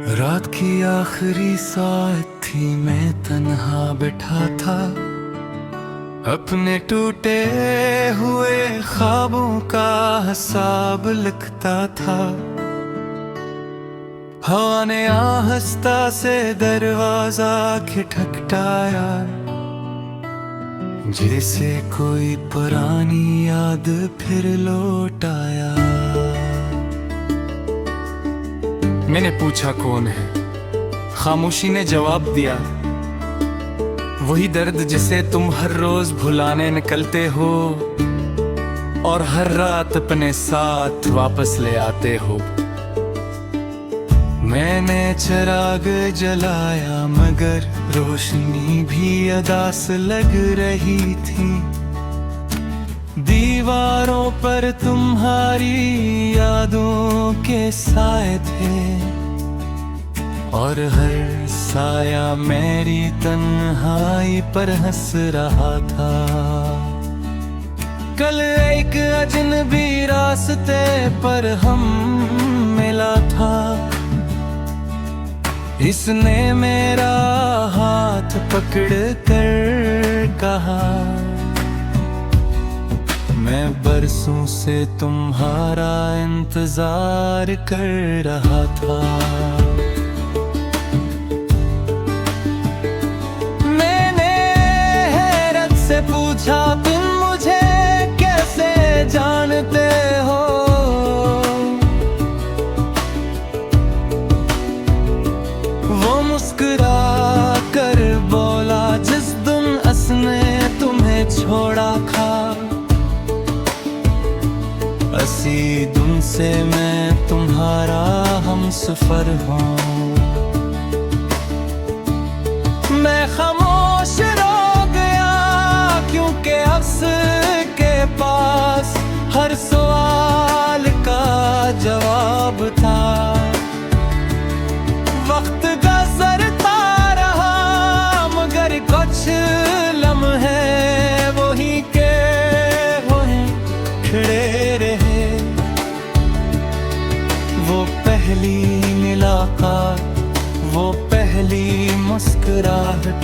रात की आखिरी साथ थी, मैं तन्हा बैठा था, अपने टूटे हुए ख्वाबों का हिसाब लिखता था। हवा ने आहिस्ता से दरवाजा खटखटाया, जैसे कोई पुरानी याद फिर लौट आया। मैंने पूछा कौन है, खामोशी ने जवाब दिया, वही दर्द जिसे तुम हर रोज भुलाने निकलते हो और हर रात अपने साथ वापस ले आते हो। मैंने चिराग जलाया मगर रोशनी भी अदास लग रही थी। दीवारों पर तुम्हारी यादों के साए थे और हर साया मेरी तन्हाई पर हंस रहा था। कल एक अजनबी रास्ते पर हम मिला था, इसने मेरा हाथ पकड़ कर कहा, मैं बरसों से तुम्हारा इंतजार कर रहा था। मैंने हैरत से पूछा, तुम मुझे कैसे जानते हो? वो मुस्कुरा कर बोला, जिस दिन उसने तुम्हें छोड़ा था, इसी दिन से मैं तुम्हारा हमसफर हूँ। मैं खामोश रह गया क्योंकि उसके पास हर सवाल का जवाब था। वक्त गुजरता रहा मगर कुछ लम्हे वही के वहीं खड़े रहे। वो पहली मुलाकात, वो पहली मुस्कुराहट,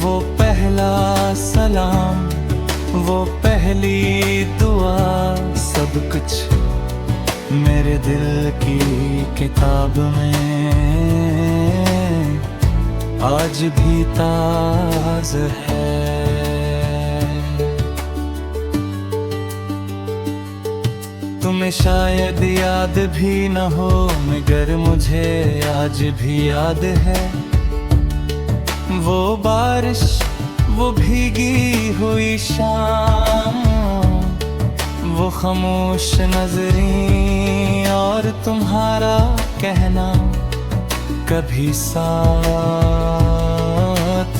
वो पहला सलाम, वो पहली दुआ, सब कुछ मेरे दिल की किताब में आज भी ताज़ है। तुम्हें शायद याद भी न हो मगर मुझे आज भी याद है। वो बारिश, वो भीगी हुई शाम, वो खामोश नजरें और तुम्हारा कहना, कभी साथ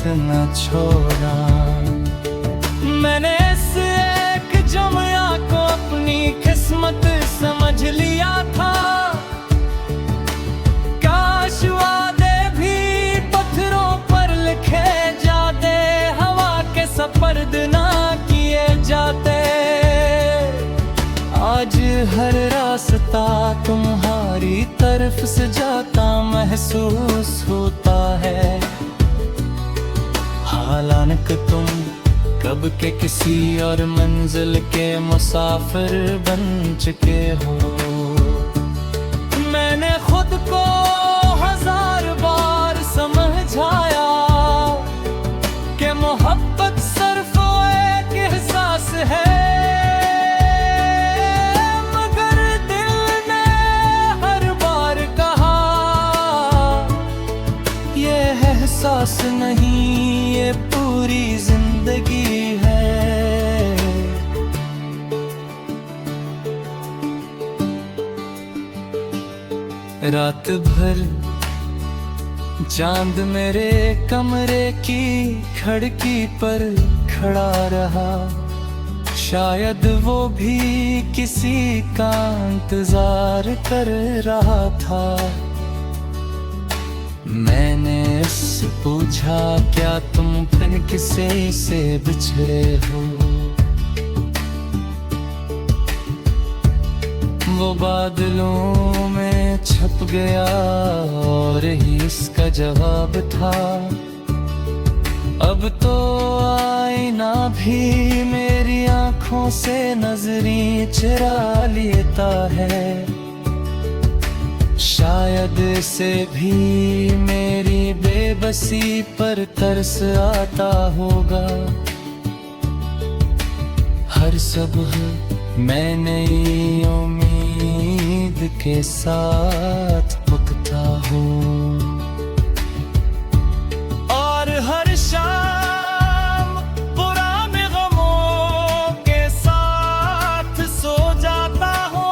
न छोड़ा। मैंने इस एक जुम्या को अपनी किस्मत समझ लिया था। काश वादे भी पत्थरों पर लिखे जाते, हवा के सपर्द ना किए जाते। आज हर रास्ता तुम्हारी तरफ से जाता महसूस होता है। हालांकि तुम कब के किसी और मंजिल के मुसाफिर बन चुके हो। मैंने खुद को 1000 बार समझाया कि मोहब्बत सिर्फ एक एहसास है, मगर दिल ने हर बार कहा ये एहसास नहीं, ये पूरी जिंदगी है। रात भर चांद मेरे कमरे की खिड़की पर खड़ा रहा, शायद वो भी किसी का इंतजार कर रहा था। मैंने उससे पूछा, क्या तुम फिर किसी से बिछड़े हो? वो बादलों में छप गया और ही इसका जवाब था। अब तो आईना भी मेरी आंखों से नजरें चुरा लेता है। शायद से भी मेरी बेबसी पर तरस आता होगा। हर सुबह मैं नई उम्मीद के साथ उठता हूँ और हर शाम पुराने गमों के साथ सो जाता हूँ।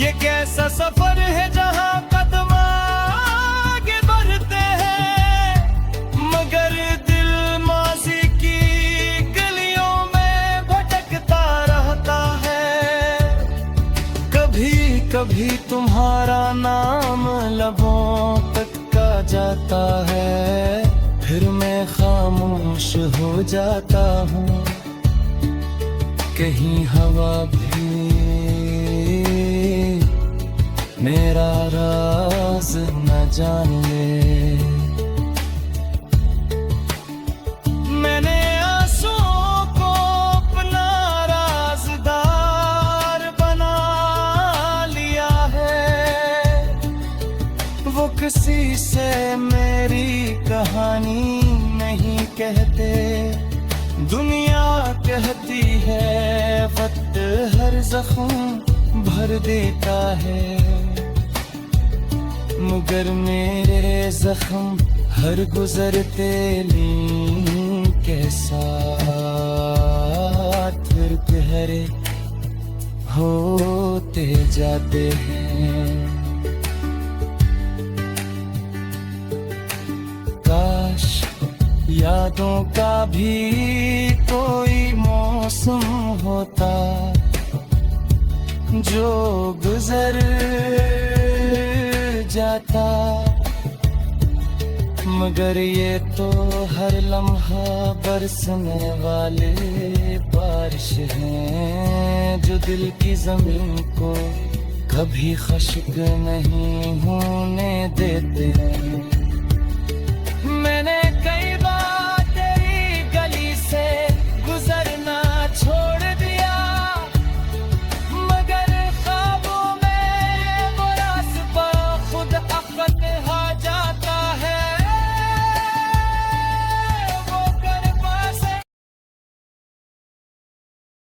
ये कैसा सफर है जहाँ कदम आगे बढ़ते हैं, मगर दिल माजी की गलियों में भटकता रहता है। कभी कभी तुम्हारा नाम लबों तक का जाता है, फिर मैं खामोश हो जाता हूँ। कहीं हवा भी मेरा राज न जान ले। मैंने आंसुओं को अपना राज़दार बना लिया है। वो किसी से मेरी कहानी नहीं कहते, दुनिया कहती है वक्त हर जख्म भर देता है। मगर मेरे जख्म हर गुजरते लीन के साथ फिर गहरे होते जाते हैं। काश यादों का भी कोई मौसम होता जो गुजर जाता, मगर ये तो हर लम्हा बरसने वाले बारिश हैं जो दिल की जमीन को कभी खश्क नहीं होने देते।